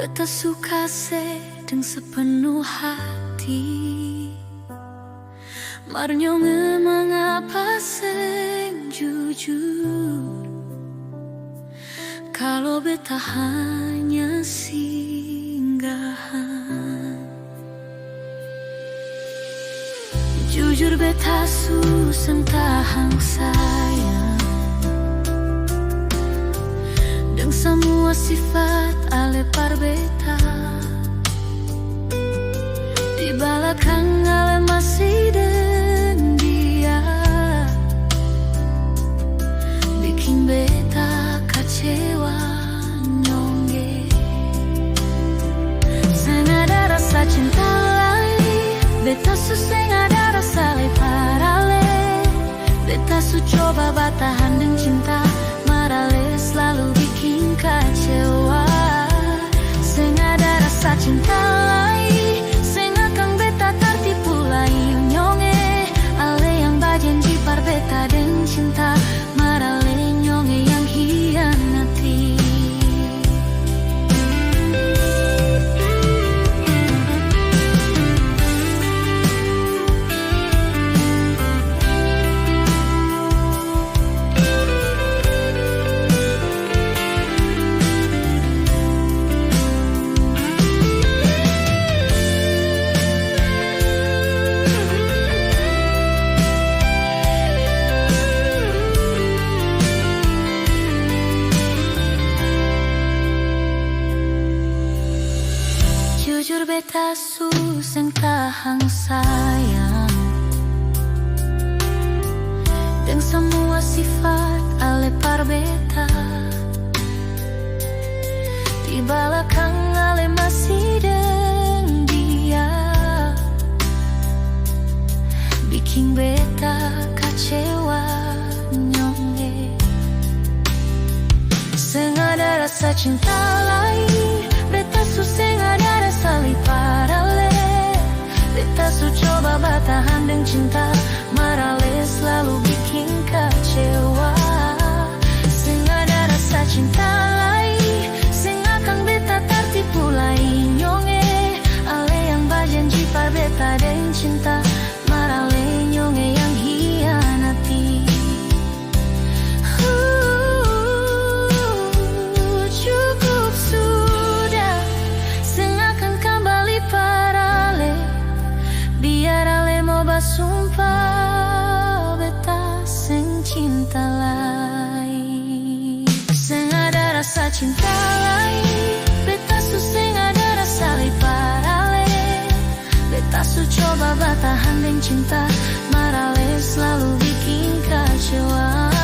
Beta suka sedang sepenuh hati, marnyo mengapa seng jujur. Kalau beta hanya singgahan, jujur beta susah tahan sayang. Dan semua sifat ale par beta, di belakang ale masih den dia, bikin beta kecewa nyongge. Seng ada rasa cinta lagi, beta suseng ada rasa leparale. Beta su coba batahan dengan cinta, marale selalu bikin kecewa. Seng ada rasa cinta lagi, seng akan beta tertipu lagi nyonge. Ale yang bajanji par beta dengan cinta, marale nyonge yang hianati. Jujur beta suseng tahan sayang, dan semua sifat ale par beta, di belakang ale masih den dia, bikin beta kecewa nyonge. Seng ada rasa cinta lagi, beta suseng ada rasa liparale. Beta su coba batahan dengan cinta, marale selalu bikin kecewa. Seng ada rasa cinta lagi, seng akan beta tertipu lagi nyonge. Ale yang bajanji par beta dengan cinta, marale nyonge yang hianati. Cukup sudah, seng akan kembali parale. Biar ale mau basumpah, beta seng cinta lagi. Seng ada rasa cinta lagi, beta su seng ada rasa liparale. Beta su coba batahan dengan cinta, marale selalu bikin kecewa.